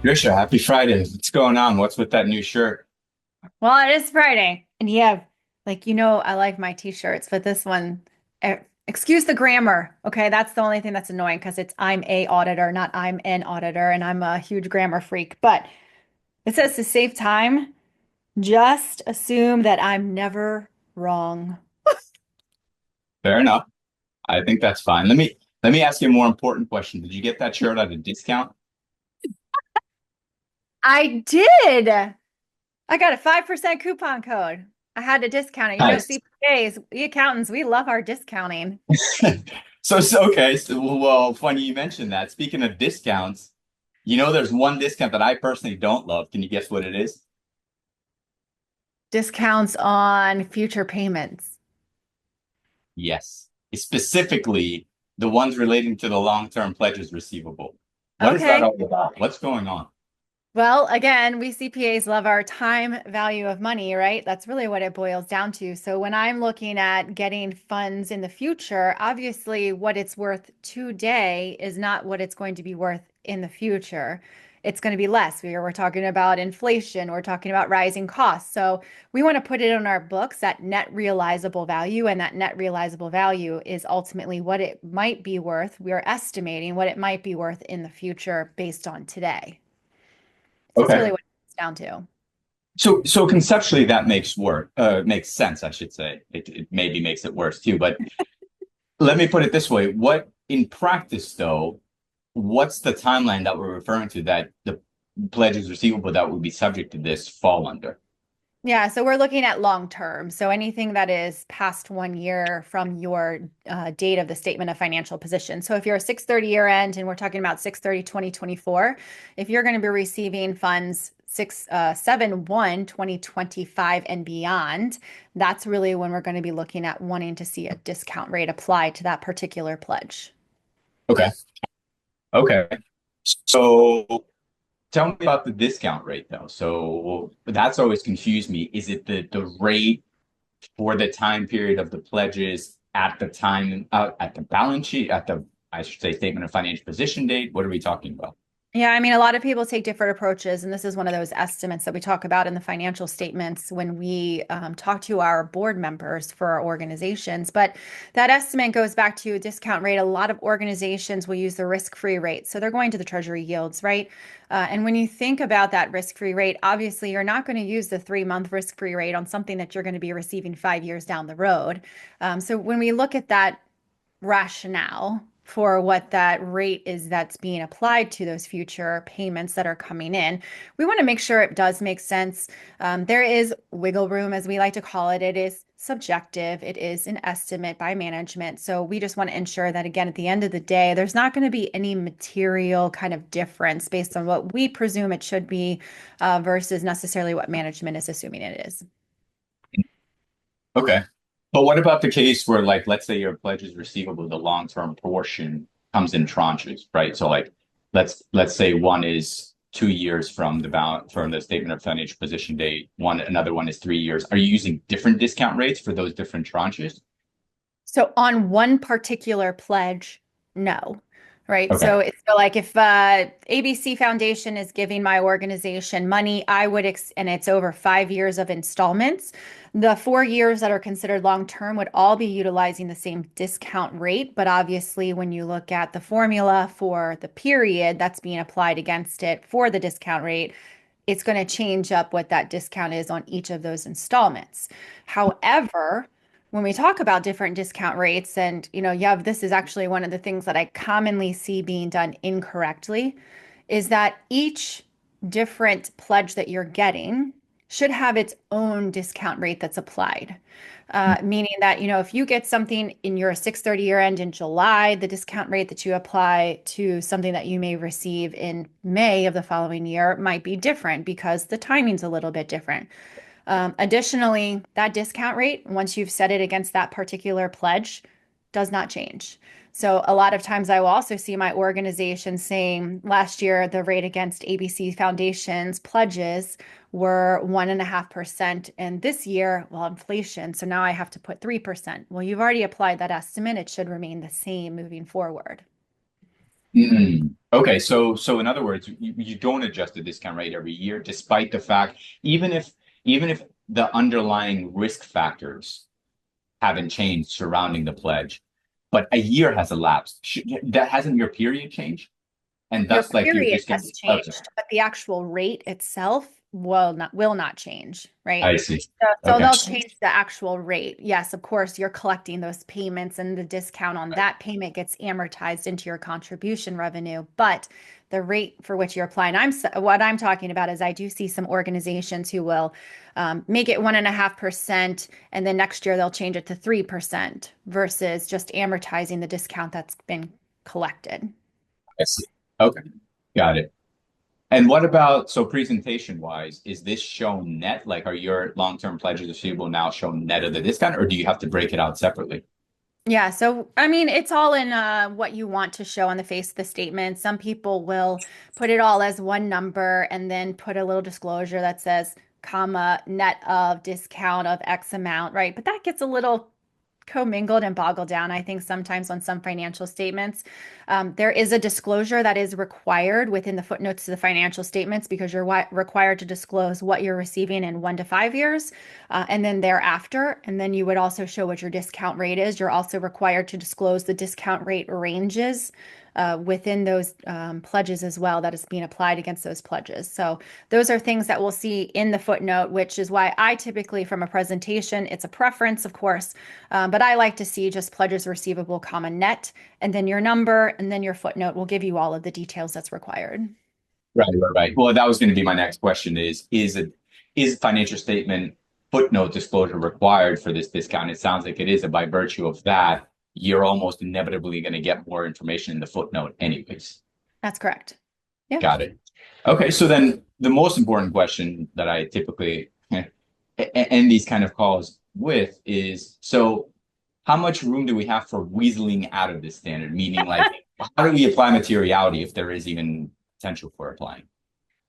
Tricia, happy Friday. What's going on? What's with that new shirt? Well, it is Friday, and yeah, I like my t-shirts, but this one, excuse the grammar, okay? That's the only thing that's annoying because it's I'm a auditor, not I'm an auditor, and I'm a huge grammar freak. But it says to save time, just assume that I'm never wrong. Fair enough. I think that's fine. Let me ask you a more important question. Did you get that shirt at a discount? I did. I got a 5% coupon code. I had to discount it. You know, Nice. CPAs, we accountants, we love our discounting. Okay. Well, funny you mentioned that. Speaking of discounts, there's one discount that I personally don't love. Can you guess what it is? Discounts on future payments. Yes. Specifically, the ones relating to the long-term pledges receivable. What is that Okay. all about? What's going on? Well, again, we CPAs love our time value of money, right? That's really what it boils down to. So when I'm looking at getting funds in the future, obviously what it's worth today is not what it's going to be worth in the future. It's going to be less. We're talking about inflation, we're talking about rising costs. So we want to put it on our books at net realizable value, and that net realizable value is ultimately what it might be worth. We're estimating what it might be worth in the future based on today. So that's really Okay. what it comes down to. So conceptually, that makes sense, I should say. It maybe makes it worse too, but let me put it this way. What in practice, though, what's the timeline that we're referring to that the pledges receivable that would be subject to this fall under? Yeah, so we're looking at long term. So anything that is past 1 year from your date of the statement of financial position. So if you're a 630 year end and we're talking about 6/30/2024, if you're going to be receiving funds 7/1/2025 and beyond, that's really when we're going to be looking at wanting to see a discount rate applied to that particular pledge. Okay. Okay. So tell me about the discount rate, though. So that's always confused me. Is it the rate for the time period of the pledges at the time at the balance sheet, at the I should say statement of financial position date? What are we talking about? Yeah, I mean, a lot of people take different approaches, and this is one of those estimates that we talk about in the financial statements when we talk to our board members for our organizations. But that estimate goes back to a discount rate. A lot of organizations will use the risk-free rate. So they're going to the treasury yields, right? And when you think about that risk-free rate, obviously you're not going to use the 3 month risk-free rate on something that you're going to be receiving 5 years down the road. So when we look at that rationale for what that rate is that's being applied to those future payments that are coming in. We want to make sure it does make sense. There is wiggle room, as we like to call it. It is subjective, it is an estimate by management. So we just want to ensure that, again, at the end of the day, there's not going to be any material kind of difference based on what we presume it should be versus necessarily what management is assuming it is. Okay. But what about the case where, like, let's say your pledge is receivable, the long-term portion comes in tranches, right? So, like, let's say one is 2 years from the statement of financial position date, another one is 3 years. Are you using different discount rates for those different tranches? So on one particular pledge, no. Right. Okay. So like if ABC Foundation is giving my organization money, and it's over 5 years of installments, the 4 years that are considered long term would all be utilizing the same discount rate. But obviously, when you look at the formula for the period that's being applied against it for the discount rate, it's going to change up what that discount is on each of those installments. However, when we talk about different discount rates, and Yev, this is actually one of the things that I commonly see being done incorrectly, is that each different pledge that you're getting should have its own discount rate that's applied. Meaning that, if you get something in your 630 year end in July, the discount rate that you apply to something that you may receive in May of the following year might be different because the timing's a little bit different. Additionally, that discount rate, once you've set it against that particular pledge, does not change. So a lot of times I will also see my organization saying last year the rate against ABC Foundation's pledges were 1.5%. And this year, well, inflation. So now I have to put 3%. Well, you've already applied that estimate. It should remain the same moving forward. Okay, so in other words, you don't adjust the discount rate every year, despite the fact, even if even if the underlying risk factors haven't changed surrounding the pledge, but a year has elapsed. That hasn't your period changed, and Your thus like your period discount. has Okay, changed, but the actual rate itself will not change, right? I see. So Okay, they'll change the actual rate. Yes, of course, you're collecting those payments and the discount on that payment gets amortized into your contribution revenue, but the rate for which you're applying, what I'm talking about is I do see some organizations who will make it 1.5%, and then next year they'll change it to 3% versus just amortizing the discount that's been collected. I see. Okay, got it. And what about, so presentation wise, is this shown net? Like, are your long-term pledges receivable now shown net of the discount, or do you have to break it out separately? Yeah, so I mean, it's all in what you want to show on the face of the statement. Some people will put it all as one number and then put a little disclosure that says, comma, net of discount of X amount, right? But that gets a little commingled and boggled down, I think, sometimes on some financial statements. There is a disclosure that is required within the footnotes to the financial statements because you're required to disclose what you're receiving in 1 to 5 years and then thereafter. And then you would also show what your discount rate is. You're also required to disclose the discount rate ranges within those pledges as well that is being applied against those pledges. So those are things that we'll see in the footnote, which is why I typically, from a presentation, it's a preference, of course, but I like to see just pledges receivable, comma net, and then your number, and then your footnote will give you all of the details that's required. Right. Well, that was going to be my next question is financial statement footnote disclosure required for this discount? It sounds like it is, and by virtue of that, you're almost inevitably going to get more information in the footnote anyways. That's correct. Yeah. Got it. Okay, so then the most important question that I typically end these kind of calls with is, so how much room do we have for weaseling out of this standard? Meaning, like, how do we apply materiality if there is even potential for applying?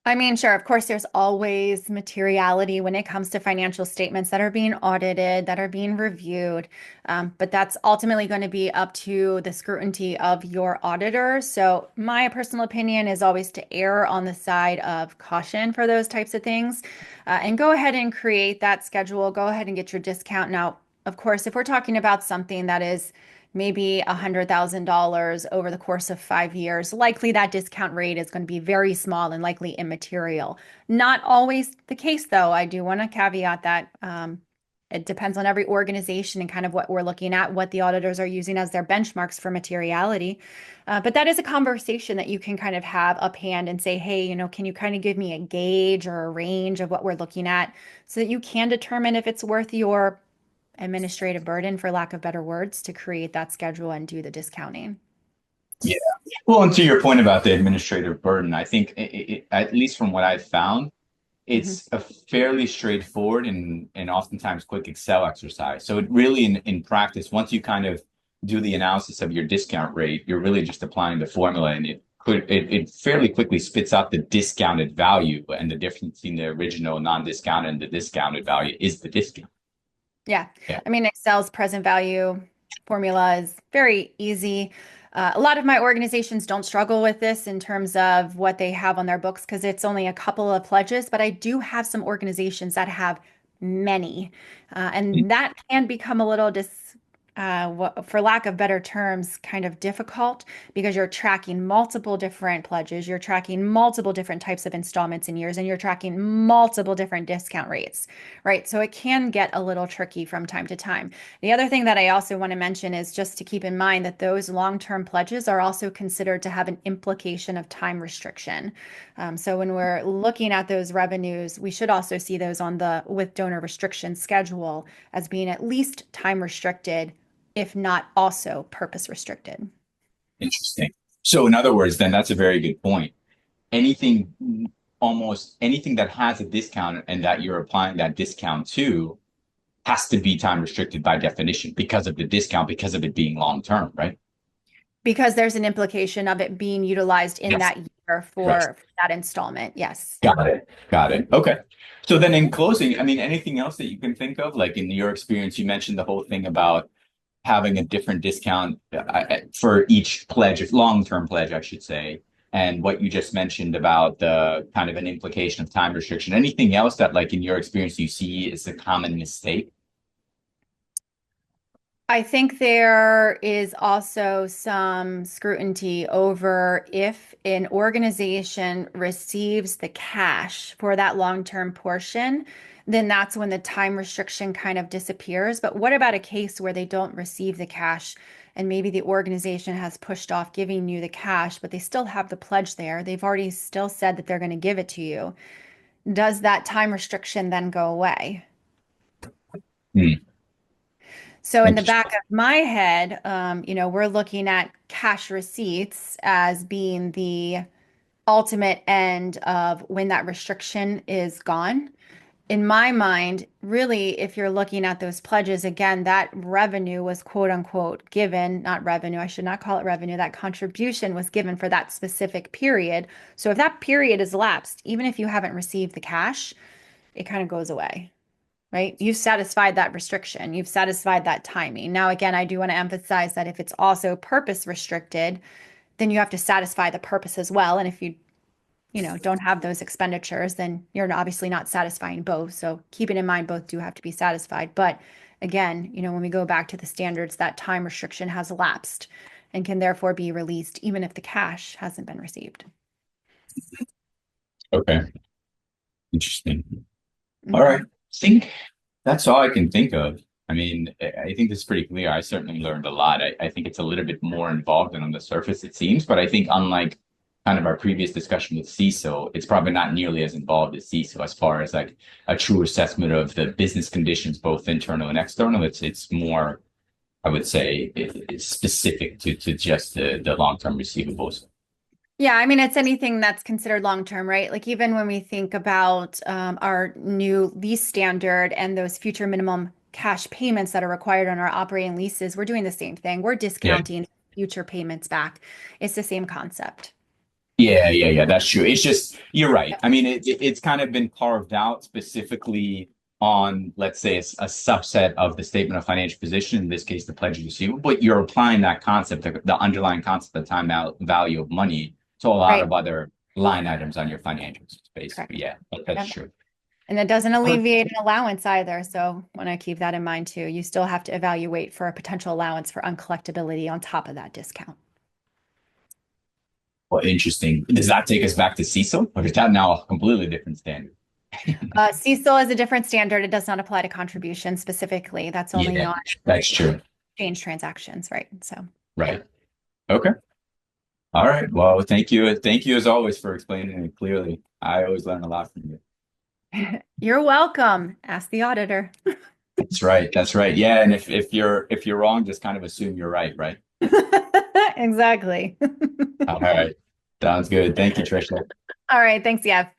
I mean, sure, of course, there's always materiality when it comes to financial statements that are being audited, that are being reviewed. But that's ultimately going to be up to the scrutiny of your auditor. So, my personal opinion is always to err on the side of caution for those types of things and go ahead and create that schedule. Go ahead and get your discount. Now, of course, if we're talking about something that is maybe $100,000 over the course of 5 years, likely that discount rate is going to be very small and likely immaterial. Not always the case, though. I do want to caveat that it depends on every organization and kind of what we're looking at, what the auditors are using as their benchmarks for materiality. But that is a conversation that you can kind of have uphand and say, hey, can you kind of give me a gauge or a range of what we're looking at so that you can determine if it's worth your administrative burden, for lack of better words, to create that schedule and do the discounting. Yeah. Well, and to your point about the administrative burden, I think at least from what I've found, Mhm. it's a fairly straightforward and oftentimes quick Excel exercise. So it really in practice, once you kind of do the analysis of your discount rate, you're really just applying the formula and it fairly quickly spits out the discounted value, and the difference between the original non-discounted and the discounted value is the discount. Yeah. Yeah. I mean, Excel's present value formula is very easy. A lot of my organizations don't struggle with this in terms of what they have on their books because it's only a couple of pledges, but I do have some organizations that have many. And that can become a little for lack of better terms, kind of difficult because you're tracking multiple different pledges, you're tracking multiple different types of installments in years, and you're tracking multiple different discount rates, right? So it can get a little tricky from time to time. The other thing that I also want to mention is just to keep in mind that those long-term pledges are also considered to have an implication of time restriction. So when we're looking at those revenues, we should also see those on the with donor restriction schedule as being at least time restricted, if not also purpose restricted. Interesting. So in other words, then that's a very good point. Anything, almost anything that has a discount and that you're applying that discount to has to be time restricted by definition because of the discount, because of it being long term, right? Because there's an implication of it being utilized in Yes. that year Right. for that installment. Yes. Got it. Got it. Okay. So then in closing, I mean, anything else that you can think of, like in your experience, you mentioned the whole thing about having a different discount for each pledge, long-term pledge, I should say. And what you just mentioned about the kind of an implication of time restriction. Anything else that, like in your experience, you see is a common mistake? I think there is also some scrutiny over if an organization receives the cash for that long-term portion, then that's when the time restriction kind of disappears. But what about a case where they don't receive the cash and maybe the organization has pushed off giving you the cash, but they still have the pledge there? They've already still said that they're going to give it to you. Does that time restriction then go away? Hmm. So in the back Interesting. of my head, we're looking at cash receipts as being the ultimate end of when that restriction is gone. In my mind, really, if you're looking at those pledges, again, that revenue was quote unquote given, not revenue, I should not call it revenue, that contribution was given for that specific period. So if that period is lapsed, even if you haven't received the cash, it kind of goes away, right? You've satisfied that restriction. You've satisfied that timing. Now, again, I do want to emphasize that if it's also purpose restricted, then you have to satisfy the purpose as well. And if you don't have those expenditures, then you're obviously not satisfying both. So keeping in mind, both do have to be satisfied. But again, when we go back to the standards, that time restriction has lapsed and can therefore be released even if the cash hasn't been received. Okay. Interesting. All right. Mhm. I think that's all I can think of. I mean, I think this is pretty clear. I certainly learned a lot. I think it's a little bit more involved than on the surface, it seems, but I think unlike kind of our previous discussion with CISO, it's probably not nearly as involved as CISO as far as like a true assessment of the business conditions, both internal and external. It's more, I would say, it's specific to just the long-term receivables. Yeah, I mean, it's anything that's considered long term, right? Like even when we think about our new lease standard and those future minimum cash payments that are required on our operating leases, we're doing the same thing. We're Yeah. discounting future payments back. It's the same concept. Yeah. That's true. It's just you're right. I mean, it's kind of been carved out specifically on, let's say, a subset of the statement of financial position. In this case, the pledge of receivable. But you're applying that concept, the underlying concept, the value of money, to a lot Right. of other line items on your financials. Basically, Correct. yeah, that's Yep. true. And that doesn't Well, alleviate an allowance either. So want to keep that in mind too. You still have to evaluate for a potential allowance for uncollectability on top of that discount. interesting. Does that take us back to CISO, or is that now a completely different standard? CECL is a different standard. It does not apply to contribution specifically. That's only Yeah, on that's true. exchange transactions, right? So, yeah. Right. Okay. All right. Well, thank you. Thank you as always for explaining it clearly. I always learn a lot from you. You're welcome. Ask the auditor. That's right. That's right. Yeah. And if you're wrong, just kind of assume you're right, right? Exactly. All right. Sounds good. Thank you, Tricia. All right. Thanks, Yev.